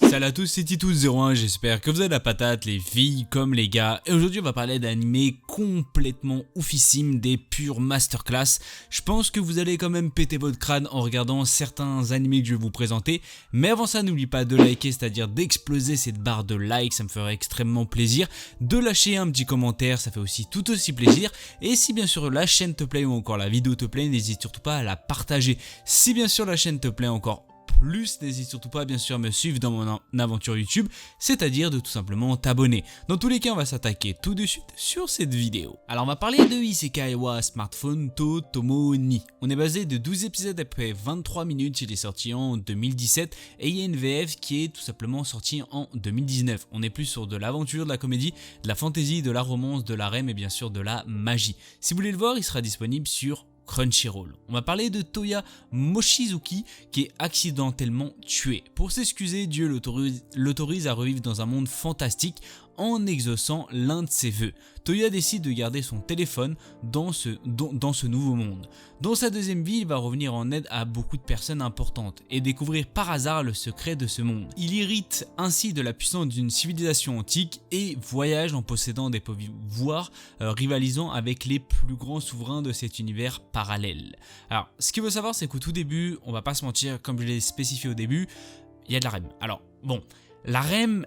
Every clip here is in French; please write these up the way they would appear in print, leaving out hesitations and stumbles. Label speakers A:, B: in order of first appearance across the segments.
A: Salut à tous, c'est Titus01, j'espère que vous avez la patate, les filles comme les gars. Et aujourd'hui on va parler d'animés complètement oufissime, des pures masterclass. Je pense que vous allez quand même péter votre crâne en regardant certains animés que je vais vous présenter. Mais avant ça, n'oubliez pas de liker, c'est-à-dire d'exploser cette barre de like, ça me ferait extrêmement plaisir. De lâcher un petit commentaire, ça fait aussi tout aussi plaisir. Et si bien sûr la chaîne te plaît ou encore la vidéo te plaît, n'hésite surtout pas à la partager. Si bien sûr la chaîne te plaît encore plus, n'hésite surtout pas bien sûr à me suivre dans mon aventure YouTube, c'est-à-dire de tout simplement t'abonner. Dans tous les cas, on va s'attaquer tout de suite sur cette vidéo. Alors on va parler de Isekai wa Smartphone to Tomo ni. On est basé de 12 épisodes après 23 minutes, il est sorti en 2017 et il y a une VF qui est tout simplement sortie en 2019. On est plus sur de l'aventure, de la comédie, de la fantasy, de la romance, de la rêve et bien sûr de la magie. Si vous voulez le voir, il sera disponible sur Crunchyroll. On va parler de Toya Mochizuki qui est accidentellement tué. Pour s'excuser, Dieu l'autorise à revivre dans un monde fantastique en exaucant l'un de ses vœux. Toya décide de garder son téléphone dans ce nouveau monde. Dans sa deuxième vie, il va revenir en aide à beaucoup de personnes importantes et découvrir par hasard le secret de ce monde. Il hérite ainsi de la puissance d'une civilisation antique et voyage en possédant des pouvoirs rivalisant avec les plus grands souverains de cet univers parallèle. Alors, ce qu'il faut savoir, c'est qu'au tout début, on va pas se mentir, comme je l'ai spécifié au début, il y a de la REM. Alors, bon, la REM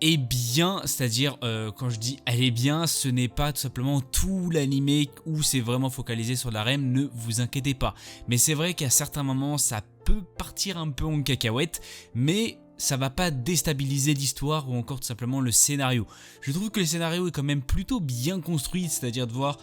A: est bien, c'est-à-dire quand je dis elle est bien, ce n'est pas tout simplement tout l'animé où c'est vraiment focalisé sur la REM, ne vous inquiétez pas. Mais c'est vrai qu'à certains moments ça peut partir un peu en cacahuète, mais ça va pas déstabiliser l'histoire ou encore tout simplement le scénario. Je trouve que le scénario est quand même plutôt bien construit, c'est-à-dire de voir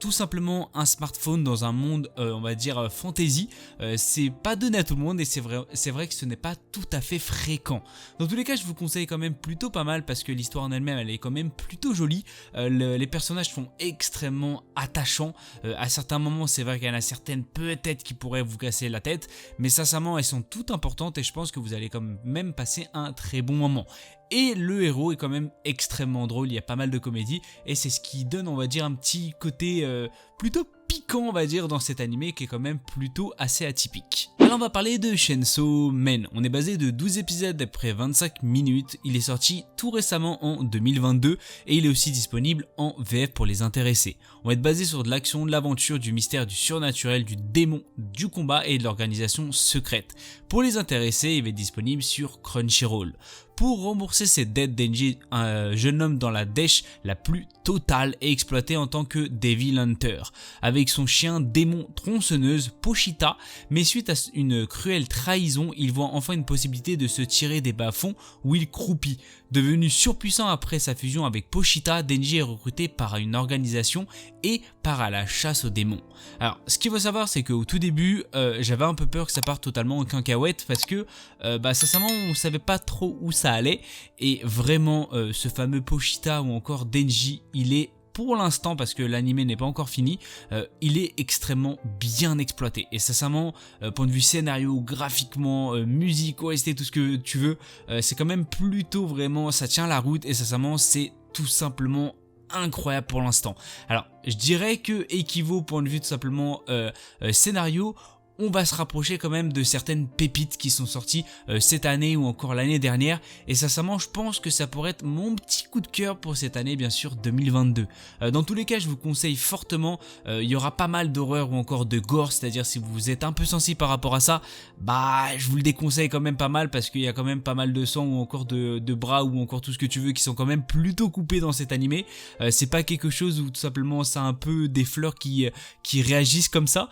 A: tout simplement un smartphone dans un monde, on va dire fantasy, c'est pas donné à tout le monde et c'est vrai que ce n'est pas tout à fait fréquent. Dans tous les cas, je vous conseille quand même plutôt pas mal parce que l'histoire en elle-même, elle est quand même plutôt jolie. Les personnages sont extrêmement attachants. À certains moments, c'est vrai qu'il y en a certaines peut-être qui pourraient vous casser la tête, mais sincèrement, elles sont toutes importantes et je pense que vous allez quand même passer un très bon moment. Et le héros est quand même extrêmement drôle, il y a pas mal de comédie et c'est ce qui donne, on va dire, un petit côté plutôt piquant, on va dire, dans cet animé qui est quand même plutôt assez atypique. Alors on va parler de Chainsaw Man. On est basé de 12 épisodes après 25 minutes, il est sorti tout récemment en 2022 et il est aussi disponible en VF pour les intéressés. On va être basé sur de l'action, de l'aventure, du mystère, du surnaturel, du démon, du combat et de l'organisation secrète. Pour les intéressés, il va être disponible sur Crunchyroll. Pour rembourser ses dettes, Denji, un jeune homme dans la dèche la plus totale, est exploité en tant que Devil Hunter, avec son chien démon tronçonneuse Pochita, mais suite à une cruelle trahison, il voit enfin une possibilité de se tirer des bas-fonds où il croupit. Devenu surpuissant après sa fusion avec Pochita, Denji est recruté par une organisation et part à la chasse aux démons. Alors, ce qu'il faut savoir, c'est qu'au tout début, j'avais un peu peur que ça parte totalement en cacahuète parce que, sincèrement, on savait pas trop où ça allait et vraiment, ce fameux Pochita ou encore Denji, il est pour l'instant, parce que l'anime n'est pas encore fini, il est extrêmement bien exploité. Et sincèrement, point de vue scénario, graphiquement, musique, OST, tout ce que tu veux, c'est quand même plutôt vraiment, ça tient la route et sincèrement, c'est tout simplement incroyable pour l'instant. Alors, je dirais que équivaut point de vue tout simplement scénario, on va se rapprocher quand même de certaines pépites qui sont sorties cette année ou encore l'année dernière et sincèrement je pense que ça pourrait être mon petit coup de cœur pour cette année bien sûr 2022. Dans tous les cas je vous conseille fortement, il y aura pas mal d'horreur ou encore de gore, c'est-à-dire si vous êtes un peu sensible par rapport à ça, je vous le déconseille quand même pas mal parce qu'il y a quand même pas mal de sang ou encore de bras ou encore tout ce que tu veux qui sont quand même plutôt coupés dans cet animé. C'est pas quelque chose où tout simplement ça a un peu des fleurs qui réagissent comme ça.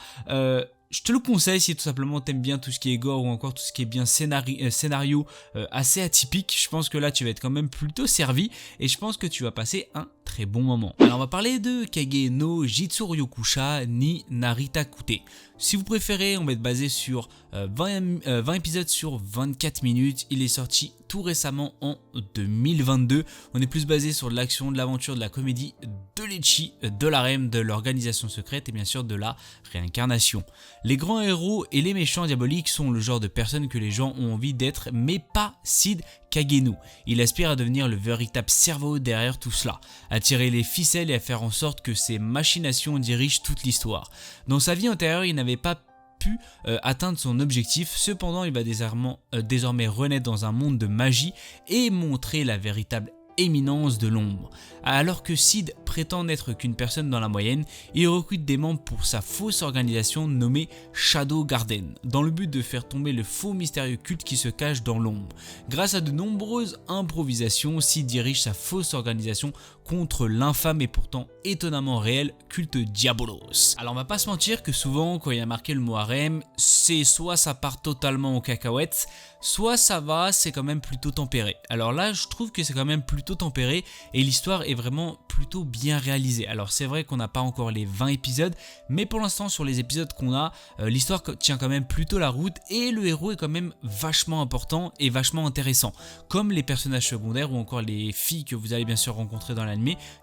A: Je te le conseille si tout simplement t'aimes bien tout ce qui est gore ou encore tout ce qui est bien scénario assez atypique. Je pense que là tu vas être quand même plutôt servi et je pense que tu vas passer un très bon moment. Alors on va parler de Kage no Jitsuryokusha ni Naritakute. Si vous préférez, on va être basé sur 20 épisodes sur 24 minutes. Il est sorti tout récemment en 2022. On est plus basé sur de l'action, de l'aventure, de la comédie, de l'ecchi, de la REM, de l'organisation secrète et bien sûr de la réincarnation. Les grands héros et les méchants diaboliques sont le genre de personnes que les gens ont envie d'être, mais pas Sid Kageno. Il aspire à devenir le véritable cerveau derrière tout cela, à tirer les ficelles et à faire en sorte que ses machinations dirigent toute l'histoire. Dans sa vie antérieure, il n'avait pas pu atteindre son objectif. Cependant, il va désormais renaître dans un monde de magie et montrer la véritable éminence de l'ombre. Alors que Sid prétend n'être qu'une personne dans la moyenne, il recrute des membres pour sa fausse organisation nommée Shadow Garden, dans le but de faire tomber le faux mystérieux culte qui se cache dans l'ombre. Grâce à de nombreuses improvisations, Sid dirige sa fausse organisation contre l'infâme et pourtant étonnamment réel culte Diabolos. Alors on va pas se mentir que souvent quand il y a marqué le mot harem, c'est soit ça part totalement aux cacahuètes, soit ça va, c'est quand même plutôt tempéré. Alors là je trouve que c'est quand même plutôt tempéré et l'histoire est vraiment plutôt bien réalisée. Alors c'est vrai qu'on n'a pas encore les 20 épisodes, mais pour l'instant sur les épisodes qu'on a, l'histoire tient quand même plutôt la route et le héros est quand même vachement important et vachement intéressant. Comme les personnages secondaires ou encore les filles que vous allez bien sûr rencontrer dans l'anime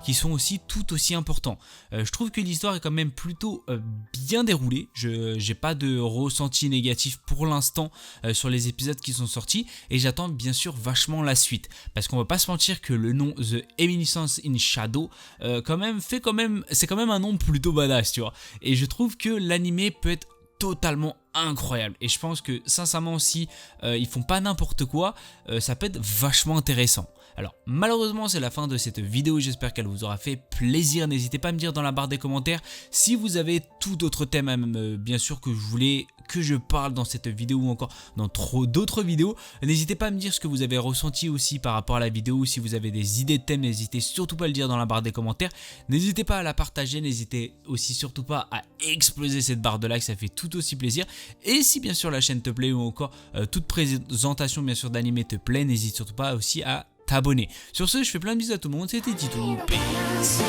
A: qui sont aussi tout aussi importants. Je trouve que l'histoire est quand même plutôt bien déroulée. Je n'ai pas de ressenti négatif pour l'instant sur les épisodes qui sont sortis et j'attends bien sûr vachement la suite parce qu'on va pas se mentir que le nom The Eminiscence in Shadow c'est quand même un nom plutôt badass, tu vois, et je trouve que l'anime peut être totalement incroyable et je pense que sincèrement si ils font pas n'importe quoi, ça peut être vachement intéressant. Alors malheureusement c'est la fin de cette vidéo, j'espère qu'elle vous aura fait plaisir. N'hésitez pas à me dire dans la barre des commentaires si vous avez tout autre thème bien sûr que je voulais que je parle dans cette vidéo ou encore dans d'autres vidéos. N'hésitez pas à me dire ce que vous avez ressenti aussi par rapport à la vidéo. Si vous avez des idées de thèmes, n'hésitez surtout pas à le dire dans la barre des commentaires. N'hésitez pas à la partager, n'hésitez aussi surtout pas à exploser cette barre de like, ça fait tout aussi plaisir. Et si bien sûr la chaîne te plaît ou encore toute présentation bien sûr d'anime te plaît, n'hésite surtout pas aussi à t'abonner. Sur ce, je fais plein de bisous à tout le monde, c'était Titou. Peace.